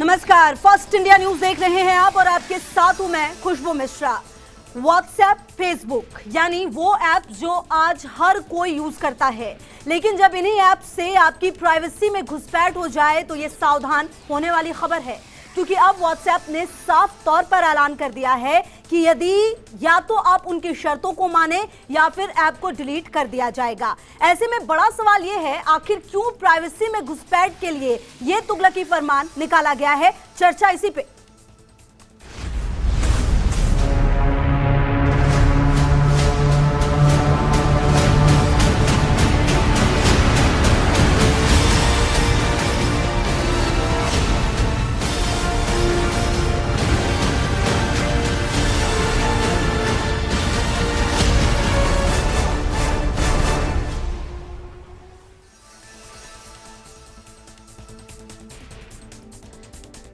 नमस्कार, first India news देख रहे हैं आप और आपके साथ हूं मैं खुशबू मिश्रा। व्हाट्सएप, फेसबुक यानी वो ऐप जो आज हर कोई यूज करता है, लेकिन जब इन्हीं ऐप से आपकी प्राइवेसी में घुसपैठ हो जाए तो ये सावधान होने वाली खबर है, क्योंकि अब व्हाट्सएप ने साफ तौर पर ऐलान कर दिया है कि यदि या तो आप उनकी शर्तों को माने या फिर ऐप को डिलीट कर दिया जाएगा। ऐसे में बड़ा सवाल यह है, आखिर क्यों प्राइवेसी में घुसपैठ के लिए यह तुगलकी फरमान निकाला गया है। चर्चा इसी पे।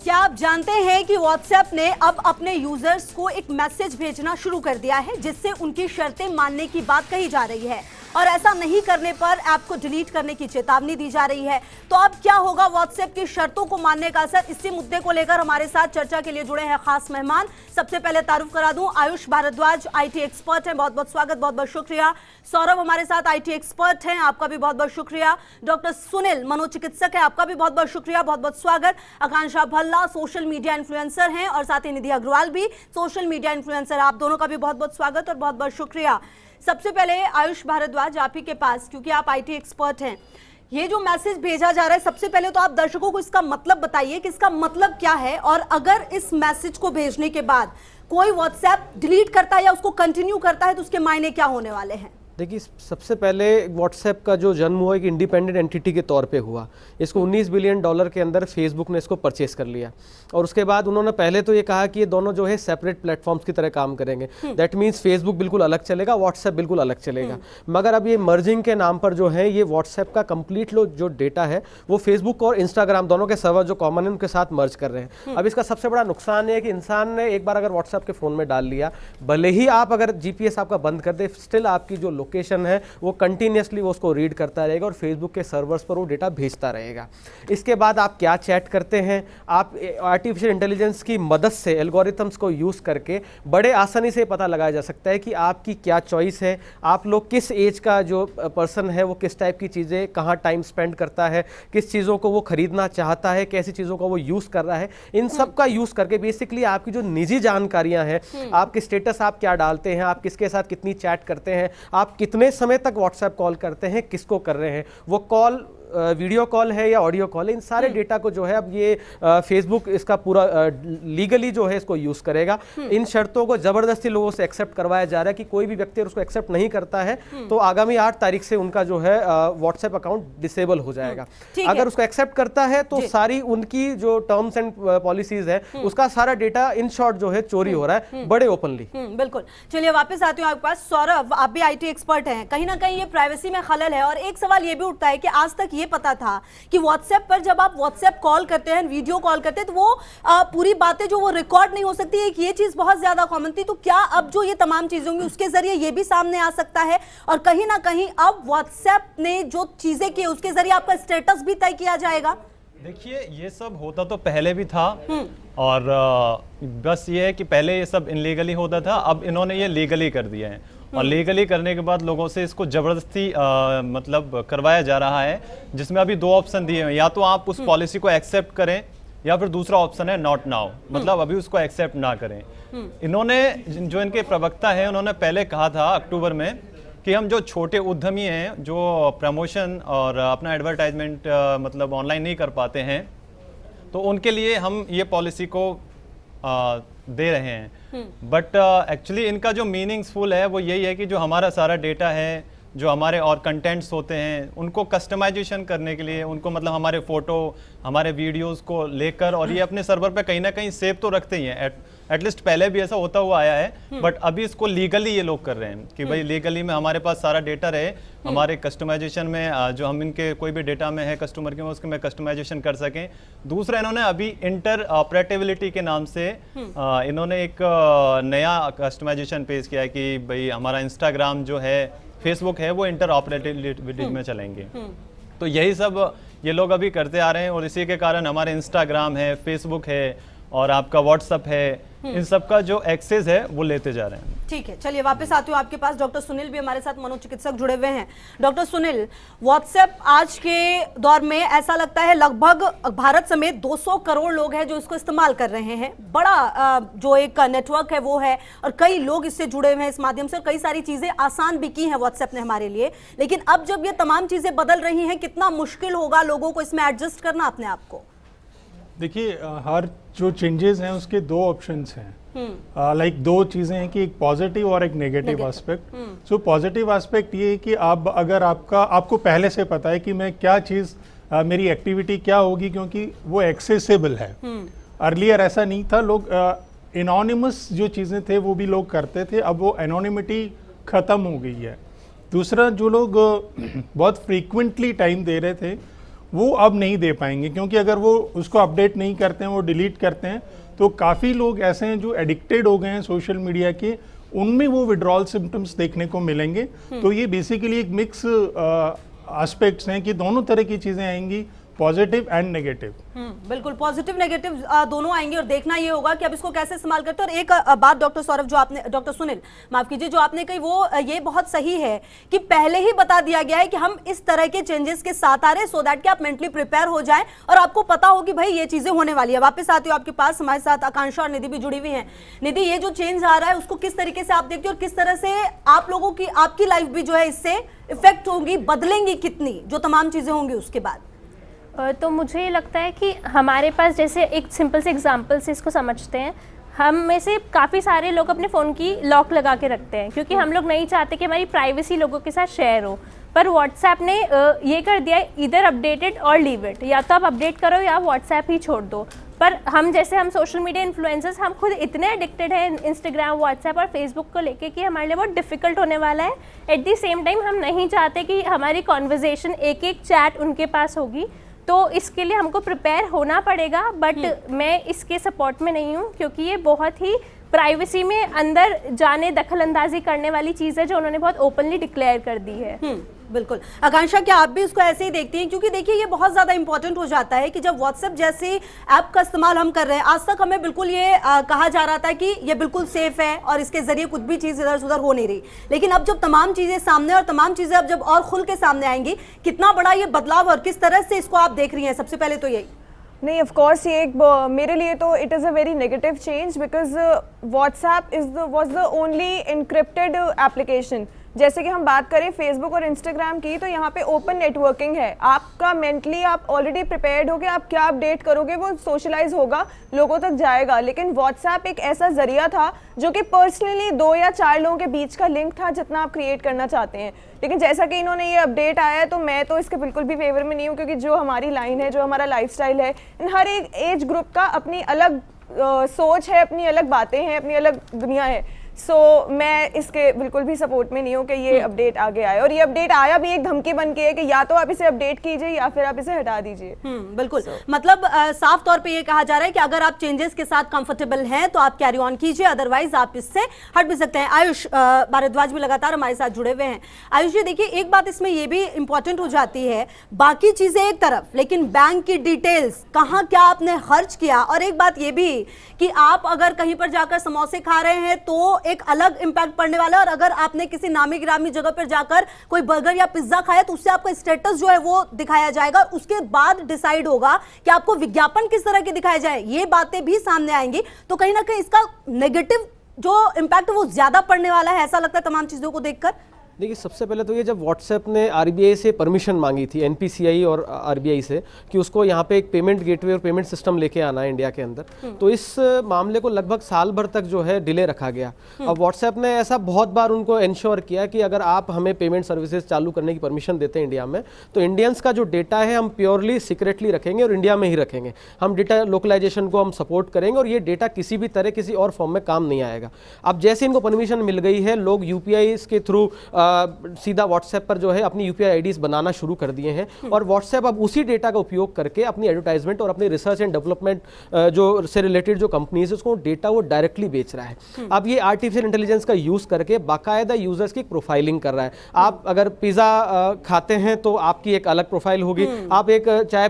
क्या आप जानते हैं कि व्हाट्सएप ने अब अपने यूजर्स को एक मैसेज भेजना शुरू कर दिया है, जिससे उनकी शर्तें मानने की बात कही जा रही है और ऐसा नहीं करने पर ऐप को डिलीट करने की चेतावनी दी जा रही है। तो अब क्या होगा व्हाट्सएप की शर्तों को मानने का असर, इसी मुद्दे को लेकर हमारे साथ चर्चा के लिए जुड़े हैं खास मेहमान। सबसे पहले तारुफ करा दूं, आयुष भारद्वाज आईटी एक्सपर्ट हैं, बहुत बहुत स्वागत, बहुत बहुत शुक्रिया। सौरभ हमारे साथ आईटी एक्सपर्ट हैं, आपका भी बहुत बहुत शुक्रिया। डॉक्टर सुनील मनोचिकित्सक है, आपका भी बहुत बहुत शुक्रिया, बहुत बहुत स्वागत। आकांक्षा भल्ला सोशल मीडिया इन्फ्लुएंसर हैं और साथ ही निधि अग्रवाल भी सोशल मीडिया इन्फ्लुएंसर, आप दोनों का भी बहुत बहुत स्वागत और बहुत बहुत शुक्रिया। सबसे पहले आयुष भारद्वाज, आप ही के पास, क्योंकि आप आईटी एक्सपर्ट हैं, ये जो मैसेज भेजा जा रहा है, सबसे पहले तो आप दर्शकों को इसका मतलब बताइए कि इसका मतलब क्या है, और अगर इस मैसेज को भेजने के बाद कोई व्हाट्सएप डिलीट करता है या उसको कंटिन्यू करता है तो उसके मायने क्या होने वाले हैं। देखिए, सबसे पहले व्हाट्सएप का जो जन्म हुआ एक इंडिपेंडेंट एंटिटी के तौर पे हुआ। इसको $19 बिलियन के अंदर फेसबुक ने इसको परचेस कर लिया और उसके बाद उन्होंने पहले तो ये कहा कि ये दोनों जो है सेपरेट प्लेटफॉर्म्स की तरह काम करेंगे। दैट मीन्स फेसबुक बिल्कुल अलग चलेगा, व्हाट्सएप बिल्कुल अलग चलेगा। मगर अब ये मर्जिंग के नाम पर जो है ये व्हाट्सएप का कंप्लीट जो डेटा है वो फेसबुक और इंस्टाग्राम दोनों के सर्वर जो कॉमन है उनके साथ मर्ज कर रहे हैं। अब इसका सबसे बड़ा नुकसान है कि इंसान ने एक बार अगर व्हाट्सएप के फ़ोन में डाल लिया, भले ही आप अगर GPS आपका बंद कर दे, स्टिल आपकी जो लोकेशन है वो कंटिन्यूसली वो उसको रीड करता रहेगा और फेसबुक के सर्वर्स पर वो डेटा भेजता रहेगा। इसके बाद आप क्या चैट करते हैं, आप आर्टिफिशियल इंटेलिजेंस की मदद से एल्गोरिथम्स को यूज़ करके बड़े आसानी से पता लगाया जा सकता है कि आपकी क्या चॉइस है, आप लोग किस एज का जो पर्सन है वो किस टाइप की चीज़ें कहाँ टाइम स्पेंड करता है, किस चीज़ों को वो खरीदना चाहता है, कैसी चीज़ों को वो यूज़ कर रहा है। इन सब का यूज़ करके बेसिकली आपकी जो निजी जानकारियाँ हैं, आपके स्टेटस आप क्या डालते हैं, आप किसके साथ कितनी चैट करते हैं, आप कितने समय तक व्हाट्सएप कॉल करते हैं, किसको कर रहे हैं, वो कॉल वीडियो कॉल है या ऑडियो कॉल है, इन सारे डेटा को जो है अब ये फेसबुक इसका पूरा लीगली जो है इसको यूज करेगा। इन शर्तों को जबरदस्ती लोगों से एक्सेप्ट करवाया जा रहा है कि कोई भी व्यक्ति उसको एक्सेप्ट नहीं करता है तो आगामी 8 तारीख से उनका जो है व्हाट्सएप अकाउंट डिसेबल हो जाएगा। अगर उसको एक्सेप्ट करता है तो सारी उनकी जो टर्म्स एंड पॉलिसीज है उसका सारा डेटा इन शॉर्ट जो है चोरी हो रहा है बड़े ओपनली। बिल्कुल, चलिए वापस आती हूँ आपके पास। सौरभ, आप भी आईटी एक्सपर्ट हैं, कहीं ना कहीं ये प्राइवेसी में खलल है और एक सवाल ये भी उठता है कि आज तक ये पता था कि व्हाट्सएप पर जब आप व्हाट्सएप कॉल करते हैं, वीडियो कॉल करते हैं, तो वो पूरी बातें जो वो रिकॉर्ड नहीं हो सकती, एक ये चीज बहुत ज्यादा कॉमन थी। तो क्या अब जो ये तमाम चीजें होंगी उसके जरिए ये भी सामने आ सकता है, और कहीं ना कहीं अब व्हाट्सएप ने जो चीजें की उसके जरिए आपका स्टेटस भी तय किया जाएगा। देखिए, ये सब होता तो पहले भी था और बस ये है कि पहले ये सब इनलीगली होता था, अब इन्होंने ये लीगली कर दिया है और लीगली करने के बाद लोगों से इसको जबरदस्ती मतलब करवाया जा रहा है, जिसमें अभी 2 ऑप्शन दिए हैं, या तो आप उस पॉलिसी को एक्सेप्ट करें या फिर दूसरा ऑप्शन है नॉट नाउ, मतलब अभी उसको एक्सेप्ट ना करें। इन्होंने जो इनके प्रवक्ता है उन्होंने पहले कहा था अक्टूबर में कि हम जो छोटे उद्यमी हैं जो प्रमोशन और अपना एडवर्टाइजमेंट मतलब ऑनलाइन नहीं कर पाते हैं, तो उनके लिए हम ये पॉलिसी को दे रहे हैं। बट एक्चुअली इनका जो मीनिंगफुल है वो यही है कि जो हमारा सारा डेटा है, जो हमारे और कंटेंट्स होते हैं, उनको कस्टमाइजेशन करने के लिए, उनको मतलब हमारे फ़ोटो, हमारे वीडियोस को लेकर, और ये अपने सर्वर पे कहीं ना कहीं सेव तो रखते ही हैं, एटलीस्ट पहले भी ऐसा होता हुआ आया है, बट अभी इसको लीगली ये लोग कर रहे हैं कि भाई लीगली में हमारे पास सारा डेटा रहे, हमारे कस्टमाइजेशन में जो हम इनके कोई भी डेटा में है कस्टमर के, उसके में कस्टमाइजेशन कर सकें। दूसरा, इन्होंने अभी इंटर ऑपरेटेबिलिटी के नाम से इन्होंने एक नया कस्टमाइजेशन पेश किया है कि भाई हमारा इंस्टाग्राम जो है, फेसबुक है, वो इंटर ऑपरेटिविटी में चलेंगे। तो यही सब ये लोग अभी करते आ रहे हैं, और इसी के कारण हमारे इंस्टाग्राम है, फेसबुक है और आपका व्हाट्सअप है, इन सब का जो एक्सेस है वो लेते जा रहे हैं। ठीक है, चलिए वापस आती हूँ आपके पास। डॉक्टर सुनील भी हमारे साथ मनोचिकित्सक जुड़े हुए हैं। डॉक्टर सुनील, व्हाट्सएप आज के दौर में ऐसा लगता है लगभग भारत समेत 200 करोड़ लोग हैं जो इसको इस्तेमाल कर रहे हैं। बड़ा जो एक नेटवर्क है वो है, और कई लोग इससे जुड़े हुए हैं इस माध्यम से, और कई सारी चीजें आसान भी की हैं व्हाट्सएप ने हमारे लिए। लेकिन अब जब ये तमाम चीजें बदल रही हैं, कितना मुश्किल होगा लोगों को इसमें एडजस्ट करना अपने आप को? देखिए, हर जो चेंजेस हैं उसके दो ऑप्शंस हैं। लाइक दो चीज़ें हैं कि एक पॉजिटिव और एक negative aspect. So positive aspect ये है कि आप अगर आपको पहले से पता है कि मैं क्या चीज़ मेरी एक्टिविटी क्या होगी, क्योंकि वो एक्सेसिबल है। अर्लियर ऐसा नहीं था, लोग एनोनिमस जो चीज़ें थे वो भी लोग करते थे, अब वो एनोनिमिटी ख़त्म हो गई है। दूसरा, जो लोग बहुत फ्रीक्वेंटली टाइम दे रहे थे वो अब नहीं दे पाएंगे, क्योंकि अगर वो उसको अपडेट नहीं करते हैं, वो डिलीट करते हैं, तो काफ़ी लोग ऐसे हैं जो एडिक्टेड हो गए हैं सोशल मीडिया के, उनमें वो विड्रॉल सिम्टम्स देखने को मिलेंगे। तो ये बेसिकली एक मिक्स एस्पेक्ट्स हैं कि दोनों तरह की चीज़ें आएंगी, पॉजिटिव एंड नेगेटिव। बिल्कुल, पॉजिटिव नेगेटिव दोनों आएंगे, और देखना ये होगा कि अब इसको कैसे इस्तेमाल करते हैं। और एक बात डॉक्टर सौरभ, जो आपने, डॉक्टर सुनील माफ कीजिए, जो आपने कही वो ये बहुत सही है कि पहले ही बता दिया गया है कि हम इस तरह के चेंजेस के साथ आ रहे हैं, सो दैट कि आप मेंटली प्रिपेयर हो जाएं और आपको पता हो कि भाई ये चीजें होने वाली है। वापस आती हूँ आपके पास, हमारे साथ आकांक्षा और निधि भी जुड़ी हुई है। निधि, ये जो चेंज आ रहा है उसको किस तरीके से आप देखते हो, और किस तरह से आप लोगों की, आपकी लाइफ भी जो है इससे इफेक्ट होगी, बदलेंगी कितनी जो तमाम चीजें होंगी उसके बाद? तो मुझे ये लगता है कि हमारे पास, जैसे एक सिंपल से एग्जांपल से इसको समझते हैं, हम में से काफ़ी सारे लोग अपने फ़ोन की लॉक लगा के रखते हैं, क्योंकि हम लोग नहीं चाहते कि हमारी प्राइवेसी लोगों के साथ शेयर हो। पर व्हाट्सएप ने ये कर दिया है, इधर अपडेटेड और लीव इट, या तो आप अपडेट करो या व्हाट्सएप ही छोड़ दो। पर हम सोशल मीडिया इन्फ्लुएंसर्स, हम खुद इतने एडिक्टेड हैं इंस्टाग्राम, व्हाट्सएप और फेसबुक को लेके कि हमारे लिए बहुत डिफिकल्ट होने वाला है। एट द सेम टाइम हम नहीं चाहते कि हमारी कॉन्वर्जेसन, एक एक चैट उनके पास होगी, तो इसके लिए हमको प्रिपेयर होना पड़ेगा। बट मैं इसके सपोर्ट में नहीं हूँ, क्योंकि ये बहुत ही प्राइवेसी में अंदर जाने, दखल अंदाजी करने वाली चीज़ है जो उन्होंने बहुत ओपनली डिक्लेयर कर दी है। बिल्कुल। आकांक्षा, क्या आप भी इसको ऐसे ही देखती हैं? क्योंकि देखिए, ये बहुत ज़्यादा इंपॉर्टेंट हो जाता है कि जब व्हाट्सएप जैसी ऐप का इस्तेमाल हम कर रहे हैं, आज तक हमें बिल्कुल ये कहा जा रहा था कि ये बिल्कुल सेफ है और इसके जरिए कुछ भी चीज़ इधर उधर हो नहीं रही। लेकिन अब जब तमाम चीज़ें सामने, और तमाम चीज़ें अब जब और खुल के सामने आएंगी, कितना बड़ा ये बदलाव, और किस तरह से इसको आप देख रही हैं? सबसे पहले तो यही। नहीं, ऑफ कोर्स ये एक मेरे लिए तो it is a very negative change, because WhatsApp was the only encrypted application. जैसे कि हम बात करें फेसबुक और इंस्टाग्राम की, तो यहाँ पे ओपन नेटवर्किंग है। आपका मेंटली आप ऑलरेडी प्रिपेयर्ड हो गए, आप क्या अपडेट करोगे वो सोशलाइज होगा, लोगों तक जाएगा। लेकिन व्हाट्सएप एक ऐसा जरिया था जो कि पर्सनली 2 या 4 लोगों के बीच का लिंक था जितना आप क्रिएट करना चाहते हैं। लेकिन जैसा कि इन्होंने ये अपडेट आया है, तो मैं तो इसके बिल्कुल भी फेवर में नहीं हूँ, क्योंकि जो हमारी लाइन है, जो हमारा लाइफस्टाइल है, इन हर एक एज ग्रुप का अपनी अलग सोच है, अपनी अलग बातें हैं, अपनी अलग दुनिया है। मैं इसके बिल्कुल भी सपोर्ट में नहीं हूँ कि ये अपडेट आगे आए। और ये अपडेट आया भी एक धमकी बन के है कि या तो आप इसे अपडेट कीजिए या फिर आप इसे हटा दीजिए। बिल्कुल। मतलब साफ तौर पे ये कहा जा रहा है कि अगर आप चेंजेस के साथ कंफर्टेबल हैं तो आप कैरी ऑन कीजिए, अदरवाइज आप इससे हट भी सकते हैं। आयुष भारद्वाज भी लगातार हमारे साथ जुड़े हुए हैं। आयुष जी, देखिए, एक बात इसमें ये भी इंपॉर्टेंट हो जाती है, बाकी चीजें एक तरफ, लेकिन बैंक की डिटेल्स, कहाँ क्या आपने खर्च किया, और एक बात ये भी कि आप अगर कहीं पर जाकर समोसे खा रहे हैं तो एक अलग इंपैक्ट पड़ने वाला है, और अगर आपने किसी नामी गिरामी जगह पर जाकर कोई बर्गर या पिज्जा खाया तो उससे आपका स्टेटस जो है वो दिखाया जाएगा। उसके बाद डिसाइड होगा कि आपको विज्ञापन किस तरह के दिखाए जाए, ये बातें भी सामने आएंगी। तो कहीं ना कहीं इसका नेगेटिव जो इंपैक्ट वो ज्यादा पड़ने वाला है, ऐसा लगता है तमाम चीजों को देखकर। देखिए, सबसे पहले तो ये जब व्हाट्सएप ने आरबीआई से परमिशन मांगी थी, एनपीसीआई और आरबीआई से, कि उसको यहाँ पे एक पेमेंट गेटवे और पेमेंट सिस्टम लेके आना है इंडिया के अंदर, तो इस मामले को लगभग साल भर तक जो है डिले रखा गया। अब व्हाट्सएप ने ऐसा बहुत बार उनको इंश्योर किया कि अगर आप हमें पेमेंट सर्विसेज चालू करने की परमिशन देते हैं इंडिया में, तो इंडियंस का जो डेटा है हम प्योरली सीक्रेटली रखेंगे और इंडिया में ही रखेंगे। हम डेटा लोकलाइजेशन को हम सपोर्ट करेंगे और ये डेटा किसी भी तरह किसी और फॉर्म में काम नहीं आएगा। अब जैसे इनको परमिशन मिल गई है, लोग यूपीआई के थ्रू सीधा व्हाट्सएप पर जो है अपनी यूपीआई आईडीज बनाना शुरू कर दिए हैं और व्हाट्सएप अब उसी डेटा का उपयोग करके अपनी एडवर्टाइजमेंट और अपनी रिसर्च एंड डेवलपमेंट जो से रिलेटेड जो कंपनीज है उसको डेटा वो डायरेक्टली बेच रहा है। अब ये आर्टिफिशियल इंटेलिजेंस का यूज करके बाकायदा यूजर्स की प्रोफाइलिंग कर रहा है। आप अगर पिज्जा खाते हैं तो आपकी एक अलग प्रोफाइल होगी, आप एक चाय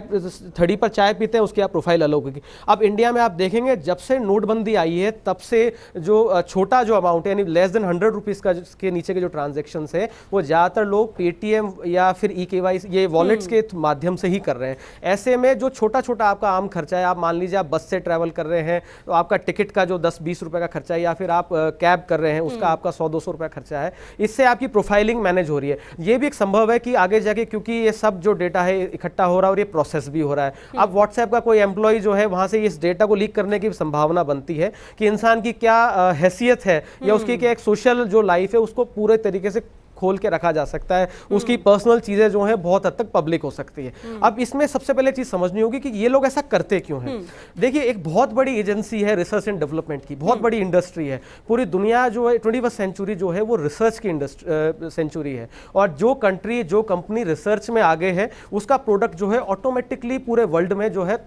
थड़ी पर चाय पीते हैं उसकी आप प्रोफाइल अलग होगी। अब इंडिया में आप देखेंगे जब से नोटबंदी आई है तब से जो छोटा जो अमाउंट है यानी लेस देन 100 रुपीज का के नीचे के जो ट्रांजेक्शन है वो ज्यादातर लोग पेटीएम या फिर ई-केवाईसी ये वॉलेट्स के माध्यम से ही कर रहे हैं। ऐसे में जो छोटा छोटा आपका आम खर्चा है, आप मान लीजिए आप बस से ट्रैवल कर रहे हैं तो आपका टिकट का जो 10-20 रुपए का खर्चा है या फिर आप कैब कर रहे हैं उसका आपका 100-200 रुपए खर्चा है, इससे आपकी प्रोफाइलिंग मैनेज हो रही है। ये भी एक संभव है कि आगे जाके क्योंकि ये सब जो डेटा है इकट्ठा हो रहा है और ये प्रोसेस भी हो रहा है, अब व्हाट्सएप का कोई एम्प्लॉय जो है वहां से इस डेटा को लीक करने की संभावना बनती है कि इंसान की क्या हैसियत है या उसकी क्या एक सोशल जो लाइफ है उसको पूरे तरीके से खोल के रखा जा सकता है, उसकी पर्सनल चीजें जो हैं बहुत हद तक पब्लिक हो सकती है। अब इसमें सबसे पहले चीज समझनी होगी कि ये लोग ऐसा करते क्यों हैं। देखिए एक बहुत बड़ी एजेंसी है रिसर्च एंड डेवलपमेंट की, बहुत बड़ी इंडस्ट्री है, पूरी दुनिया जो है 21st सेंचुरी जो है वो रिसर्च की सेंचुरी है और जो कंट्री जो कंपनी रिसर्च में आगे है उसका प्रोडक्ट जो है ऑटोमेटिकली पूरे वर्ल्ड में जो है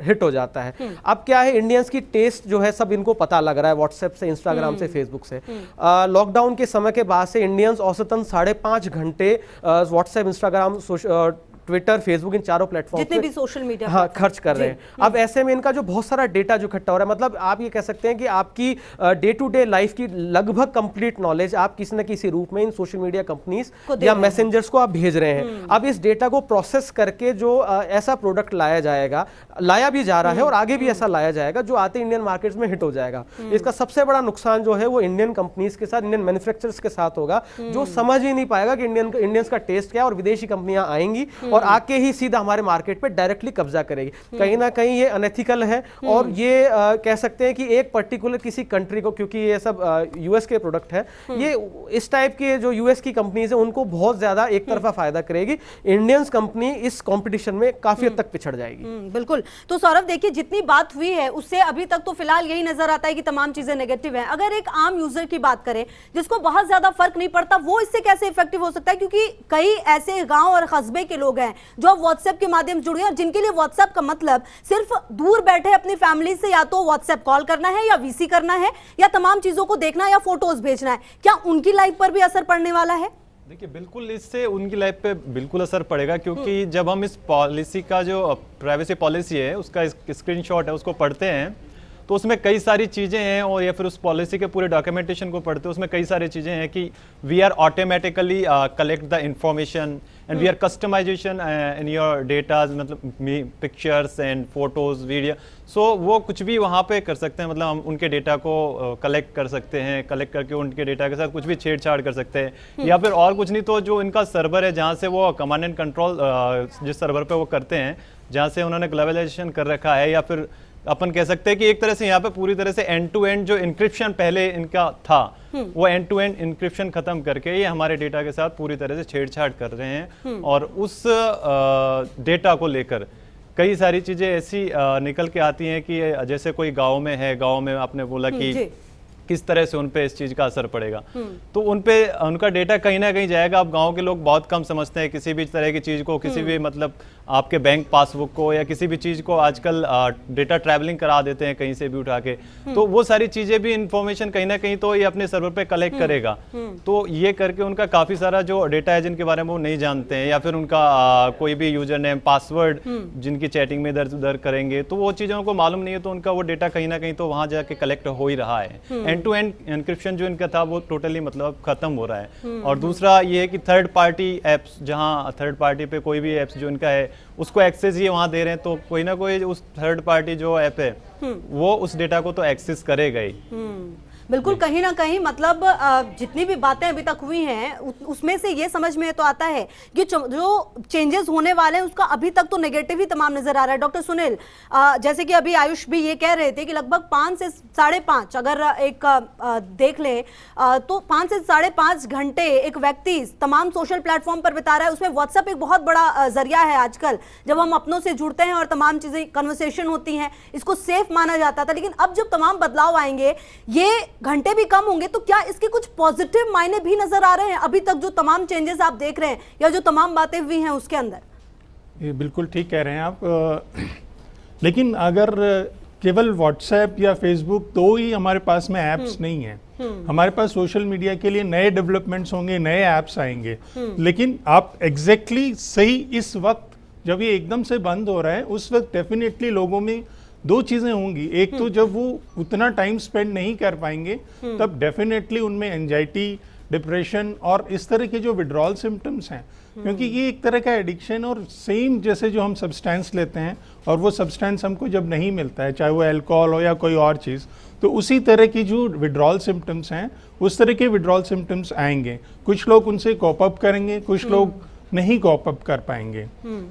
हिट हो जाता है। अब क्या है, इंडियंस की टेस्ट जो है सब इनको पता लग रहा है व्हाट्सएप से, इंस्टाग्राम से, फेसबुक से। लॉकडाउन के समय के बाद से इंडियंस औसतन 5.5 घंटे व्हाट्सएप, इंस्टाग्राम, ट्विटर, फेसबुक इन चारों प्लेटफॉर्म जितने भी सोशल मीडिया हाँ खर्च कर रहे हैं। अब ऐसे में इनका जो बहुत सारा डेटा जो इकट्ठा हो रहा है, मतलब आप ये कह सकते हैं कि आपकी डे टू डे लाइफ की लगभग कंप्लीट नॉलेज आप किसी न किसी रूप में इन सोशल मीडिया कंपनीज या मैसेंजर्स को आप भेज रहे हैं। अब इस डेटा को प्रोसेस करके जो ऐसा प्रोडक्ट लाया जाएगा, लाया भी जा रहा है और आगे भी ऐसा लाया जाएगा जो आते इंडियन मार्केट्स में हिट हो जाएगा। इसका सबसे बड़ा नुकसान जो है वो इंडियन कंपनीज के साथ, इंडियन मैन्युफैक्चरर्स के साथ होगा जो समझ ही नहीं पाएगा कि इंडियंस का टेस्ट क्या है और विदेशी कंपनियां आएंगी और आके ही सीधा हमारे मार्केट पे डायरेक्टली कब्जा करेगी। कहीं ना कहीं ये अनएथिकल है और ये कह सकते हैं कि एक पर्टिकुलर किसी कंट्री को, क्योंकि ये सब यूएस के प्रोडक्ट है, ये इस टाइप के जो यूएस की कंपनीज है उनको बहुत ज्यादा एक तरफा फायदा करेगी। इंडियंस कंपनी इस कंपटीशन में काफी हद तक पिछड़ जाएगी। बिल्कुल। तो सौरभ देखिए जितनी बात हुई है उससे अभी तक तो फिलहाल यही नजर आता है कि तमाम चीजें नेगेटिव हैं। अगर एक आम यूजर की बात करें जिसको बहुत ज्यादा फर्क नहीं पड़ता, वो इससे कैसे इफेक्टिव हो सकता है? क्योंकि कई ऐसे गांव और कस्बे के लोग हैं जो व्हाट्सएप के माध्यम से जुड़े हैं और जिनके लिए व्हाट्सएप का मतलब सिर्फ दूर बैठे अपनी फैमिली से या तो व्हाट्सएप कॉल करना है या वीसी करना है या तमाम चीजों को देखना या फोटोज भेजना है। क्या उनकी लाइफ पर भी असर पड़ने वाला है? देखिए बिल्कुल इससे उनकी लाइफ पे बिल्कुल असर पड़ेगा, क्योंकि जब हम इस पॉलिसी का जो प्राइवेसी पॉलिसी है उसका स्क्रीनशॉट है उसको पढ़ते हैं तो उसमें कई सारी चीज़ें हैं, और या फिर उस पॉलिसी के पूरे डॉक्यूमेंटेशन को पढ़ते हैं उसमें कई सारी चीज़ें हैं कि we are automatically collect the information and we are customization in your data, मतलब pictures and photos, video. So वो कुछ भी वहाँ पे कर सकते हैं, मतलब हम उनके डेटा को कलेक्ट कर सकते हैं, कलेक्ट करके उनके डेटा के साथ कुछ भी छेड़छाड़ कर सकते हैं, या फिर और कुछ नहीं तो जो इनका सर्वर है जहाँ से वो कमांड एंड कंट्रोल जिस सर्वर पे वो करते हैं, जहाँ से उन्होंने ग्लोबलाइजेशन कर रखा है, या फिर अपन कह सकते हैं कि एक तरह से यहाँ पे पूरी तरह से एंड टू एंड जो इंक्रिप्शन पहले इनका था वो एंड टू एंड इंक्रिप्शन खत्म करके ये हमारे डेटा के साथ पूरी तरह से छेड़छाड़ कर रहे हैं। और उस डेटा को लेकर कई सारी चीजें ऐसी निकल के आती हैं कि जैसे कोई गांव में है, गांव में आपने बोला कि किस तरह से उन पे इस चीज का असर पड़ेगा, तो उन पे उनका डेटा कहीं ना कहीं जाएगा। अब गांव के लोग बहुत कम समझते हैं किसी भी तरह की चीज को, किसी भी मतलब आपके बैंक पासबुक को या किसी भी चीज को आजकल डेटा ट्रैवलिंग करा देते हैं कहीं से भी उठा के, तो वो सारी चीजें भी इंफॉर्मेशन कहीं ना कहीं तो ये अपने सर्वर पे कलेक्ट करेगा। तो ये करके उनका काफी सारा जो डेटा है जिनके बारे में वो नहीं जानते हैं, या फिर उनका कोई भी यूजर नेम, पासवर्ड जिनकी चैटिंग में इधर उधर करेंगे तो वो चीजों को मालूम नहीं है, तो उनका वो डेटा कहीं ना कहीं तो वहां जाके कलेक्ट हो ही रहा है। एंड टू एंड एनक्रिप्शन जो इनका था वो टोटली मतलब खत्म हो रहा है। और दूसरा ये है कि थर्ड पार्टी एप्स, जहां थर्ड पार्टी पे कोई भी एप्स जो इनका है उसको एक्सेस ये वहां दे रहे हैं, तो कोई ना कोई उस थर्ड पार्टी जो ऐप है वो उस डेटा को तो एक्सेस करेगा ही। बिल्कुल। कहीं ना कहीं मतलब जितनी भी बातें अभी तक हुई हैं उसमें से ये समझ में तो आता है कि जो चेंजेस होने वाले हैं उसका अभी तक तो नेगेटिव ही तमाम नजर आ रहा है। डॉक्टर सुनील, जैसे कि अभी आयुष भी ये कह रहे थे कि लगभग 5 से 5.5 अगर एक देख लें तो 5 से 5.5 घंटे एक व्यक्ति तमाम सोशल प्लेटफॉर्म पर बिता रहा है। उसमें व्हाट्सएप एक बहुत बड़ा जरिया है आजकल, जब हम अपनों से जुड़ते हैं और तमाम चीजें कन्वर्सेशन होती हैं, इसको सेफ माना जाता था। लेकिन अब जब तमाम बदलाव आएंगे, ये घंटे भी कम होंगे, तो क्या इसके कुछ पॉजिटिव मायने भी नजर आ रहे हैं अभी तक जो तमाम चेंजेस आप देख रहे हैं या जो तमाम बातें हुई हैं उसके अंदर? ये बिल्कुल ठीक कह रहे हैं आप। लेकिन अगर केवल व्हाट्सएप या फेसबुक तो ही हमारे पास में ऐप्स नहीं है, हमारे पास सोशल मीडिया के लिए नए डेवलपमेंट्स होंगे, नए ऐप्स आएंगे। लेकिन आप एग्जैक्टली सही इस वक्त जब ये एकदम से बंद हो रहा है उस वक्त डेफिनेटली लोगों में दो चीजें होंगी। एक तो जब वो उतना टाइम स्पेंड नहीं कर पाएंगे तब डेफिनेटली उनमें एंजाइटी, डिप्रेशन और इस तरह के जो विड्रॉल सिम्टम्स हैं, क्योंकि ये एक तरह का एडिक्शन और सेम जैसे जो हम सब्सटेंस लेते हैं और वो सब्सटेंस हमको जब नहीं मिलता है, चाहे वो अल्कोहल हो या कोई और चीज़, तो उसी तरह की जो विड्रॉल सिम्टम्स हैं उस तरह के विड्रॉल सिम्टम्स आएंगे। कुछ लोग उनसे कॉप अप करेंगे, कुछ लोग नहीं कॉप अप कर पाएंगे।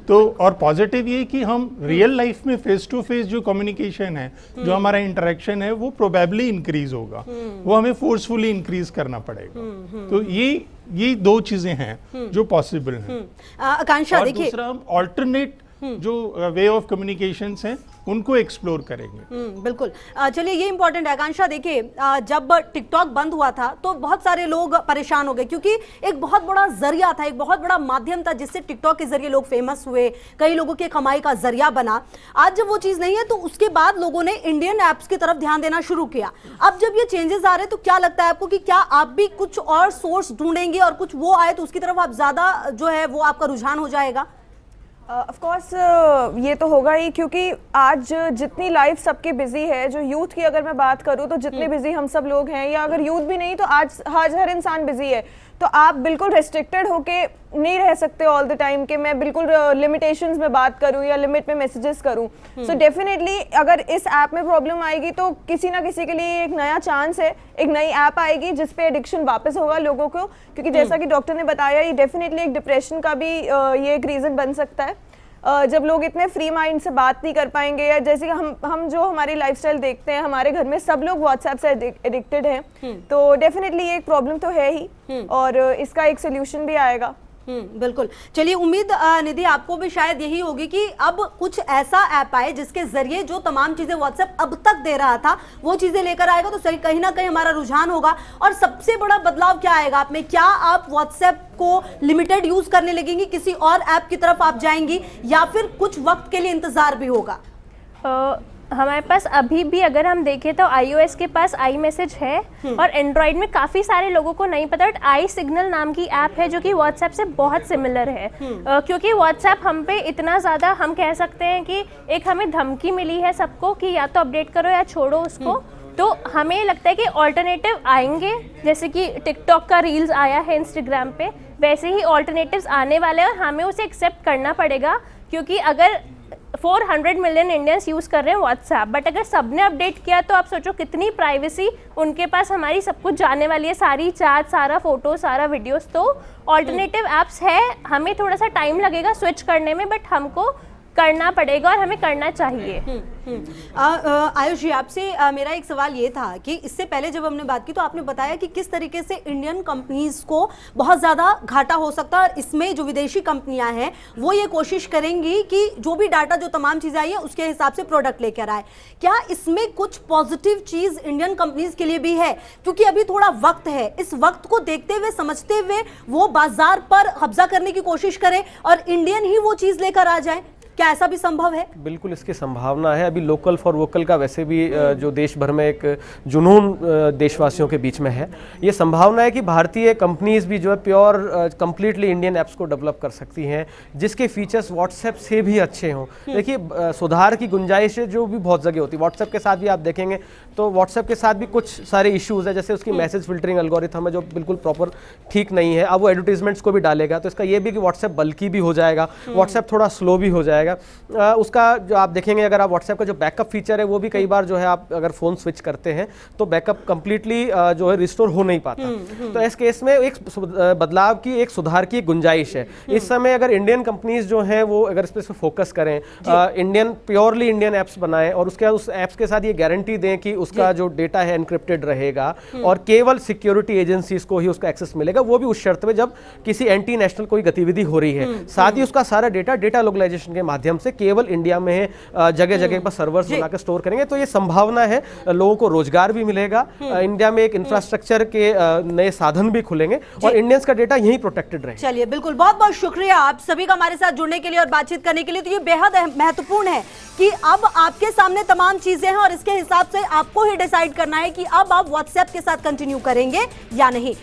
तो और पॉजिटिव ये कि हम रियल लाइफ में फेस टू फेस जो कम्युनिकेशन है, जो हमारा इंटरेक्शन है, वो प्रोबेबली इंक्रीज होगा, वो हमें फोर्सफुली इंक्रीज करना पड़ेगा। तो ये दो चीजें हैं जो पॉसिबल हैं। आकांक्षा और देखिए, दूसरा हम ऑल्टरनेट जो वे ऑफ कम्युनिकेशंस हैं उनको एक्सप्लोर करेंगे। बिल्कुल। चलिए ये इंपॉर्टेंट है। आकांक्षा देखिए, जब टिकटॉक बंद हुआ था तो बहुत सारे लोग परेशान हो गए क्योंकि एक बहुत बड़ा जरिया था, एक बहुत बड़ा माध्यम था जिससे टिकटॉक के जरिए लोग फेमस हुए, कई लोगों की कमाई का जरिया बना। आज जब वो चीज नहीं है तो उसके बाद लोगों ने इंडियन ऐप्स की तरफ ध्यान देना शुरू किया। अब जब ये चेंजेस आ रहे हैं तो क्या लगता है आपको कि क्या आप भी कुछ और सोर्स ढूंढेंगे और कुछ वो आए तो उसकी तरफ आप ज्यादा जो है वो आपका रुझान हो जाएगा? ऑफ कोर्स ये तो होगा ही, क्योंकि आज जितनी लाइफ सबकी बिजी है, जो यूथ की अगर मैं बात करूँ तो जितने बिजी हम सब लोग हैं, या अगर यूथ भी नहीं तो आज हर इंसान बिजी है, तो आप बिल्कुल रेस्ट्रिक्टेड होके नहीं रह सकते ऑल द टाइम कि मैं बिल्कुल लिमिटेशंस में बात करूं या लिमिट में मैसेजेस करूं। सो डेफिनेटली अगर इस ऐप में प्रॉब्लम आएगी तो किसी ना किसी के लिए एक नया चांस है, एक नई ऐप आएगी जिस पे एडिक्शन वापस होगा लोगों को, क्योंकि जैसा कि डॉक्टर ने बताया ये डेफिनेटली एक डिप्रेशन का भी ये एक रीज़न बन सकता है। जब लोग इतने फ्री माइंड से बात नहीं कर पाएंगे, या जैसे हम जो हमारी लाइफस्टाइल देखते हैं, हमारे घर में सब लोग व्हाट्सएप से एडिक्टेड हैं, तो डेफिनेटली ये एक प्रॉब्लम तो है ही और इसका एक सोल्यूशन भी आएगा। बिल्कुल। चलिए, उम्मीद निधि आपको भी शायद यही होगी कि अब कुछ ऐसा ऐप आए जिसके जरिए जो तमाम चीजें व्हाट्सएप अब तक दे रहा था वो चीजें लेकर आएगा, तो सही कहीं ना कहीं हमारा रुझान होगा। और सबसे बड़ा बदलाव क्या आएगा आप में? क्या आप व्हाट्सएप को लिमिटेड यूज करने लगेंगी, किसी और ऐप की तरफ आप जाएंगी, या फिर कुछ वक्त के लिए इंतजार भी होगा? हमारे पास अभी भी अगर हम देखें तो iOS के पास आई मैसेज है और एंड्रॉयड में काफ़ी सारे लोगों को नहीं पता, बट आई सिग्नल नाम की ऐप है जो कि व्हाट्सएप से बहुत सिमिलर है। क्योंकि व्हाट्सएप हम पे इतना ज़्यादा, हम कह सकते हैं कि एक हमें धमकी मिली है सबको कि या तो अपडेट करो या छोड़ो उसको। तो हमें लगता है कि ऑल्टरनेटिव आएंगे, जैसे कि टिकटॉक का रील्स आया है इंस्टाग्राम पे, वैसे ही ऑल्टरनेटिव्स आने वाले हैं और हमें उसे एक्सेप्ट करना पड़ेगा। क्योंकि अगर 400 मिलियन इंडियंस यूज़ कर रहे हैं व्हाट्सएप, बट अगर सबने अपडेट किया तो आप सोचो कितनी प्राइवेसी उनके पास हमारी सब कुछ जाने वाली है, सारी चैट, सारा फोटो, सारा वीडियोस। तो ऑल्टरनेटिव ऐप्स है, हमें थोड़ा सा टाइम लगेगा स्विच करने में, बट हमको करना पड़ेगा और हमें करना चाहिए। आयुष जी, आपसे मेरा एक सवाल ये था कि इससे पहले जब हमने बात की तो आपने बताया कि किस तरीके से इंडियन कंपनीज को बहुत ज़्यादा घाटा हो सकता है, और इसमें जो विदेशी कंपनियां हैं वो ये कोशिश करेंगी कि जो भी डाटा, जो तमाम चीज़ें आई है उसके हिसाब से प्रोडक्ट लेकर आए। क्या इसमें कुछ पॉजिटिव चीज़ इंडियन कंपनीज के लिए भी है? क्योंकि अभी थोड़ा वक्त है, इस वक्त को देखते हुए, समझते हुए वो बाजार पर कब्जा करने की कोशिश करें और इंडियन ही वो चीज़ लेकर आ जाए। क्या ऐसा भी संभव है? बिल्कुल इसकी संभावना है। अभी लोकल फॉर वोकल का वैसे भी जो देश भर में एक जुनून देशवासियों के बीच में है, ये संभावना है कि भारतीय कंपनीज भी जो है प्योर कंप्लीटली इंडियन ऐप्स को डेवलप कर सकती हैं जिसके फीचर्स व्हाट्सएप से भी अच्छे हों। देखिए, सुधार की गुंजाइश है जो भी बहुत जगह होती है। व्हाट्सएप के साथ भी आप देखेंगे तो व्हाट्सएप के साथ भी कुछ सारे इश्यूज है, जैसे उसकी मैसेज फिल्टरिंग एल्गोरिथम है जो बिल्कुल प्रॉपर ठीक नहीं है। अब वो एडवर्टीजमेंट्स को भी डालेगा, तो इसका ये भी कि व्हाट्सएप बल्कि भी हो जाएगा, व्हाट्सएप थोड़ा स्लो भी हो जाएगा। उसका जो आप देखेंगे, अगर आप व्हाट्सएप का जो बैकअप फीचर है वो भी कई बार जो है आप अगर फ़ोन स्विच करते हैं तो बैकअप कंप्लीटली जो है रिस्टोर हो नहीं पाता। तो इस केस में एक बदलाव की, एक सुधार की गुंजाइश है। इस समय अगर इंडियन कंपनीज जो हैं वो अगर इस पर फोकस करें, इंडियन प्योरली इंडियन ऐप्स बनाएं और उसके उस ऐप्स के साथ ये गारंटी दें कि उसका जो डेटा है एनक्रिप्टेड रहेगा और केवल सिक्योरिटी एजेंसीज को ही उसका एक्सेस मिलेगा, वो भी उस शर्त में जब किसी एंटी नेशनल कोई गतिविधि हो रही है। साथ ही उसका सारा डेटा लोकलाइजेशन के माध्यम माध्यम से केवल इंडिया में जगह जगह पर सर्वर्स बनाकर स्टोर करेंगे। तो ये संभावना है, लोगों को रोजगार भी मिलेगा, इंडिया में एक इंफ्रास्ट्रक्चर के नए साधन भी खुलेंगे और इंडियंस का डेटा यही प्रोटेक्टेड रहे। चलिए, बिल्कुल, बहुत बहुत शुक्रिया आप सभी का हमारे साथ जुड़ने के लिए और बातचीत करने के लिए। तो ये बेहद महत्वपूर्ण है कि अब आपके सामने तमाम चीजें हैं और इसके हिसाब से आपको ही डिसाइड करना है कि अब आप व्हाट्सएप के साथ कंटिन्यू करेंगे या नहीं।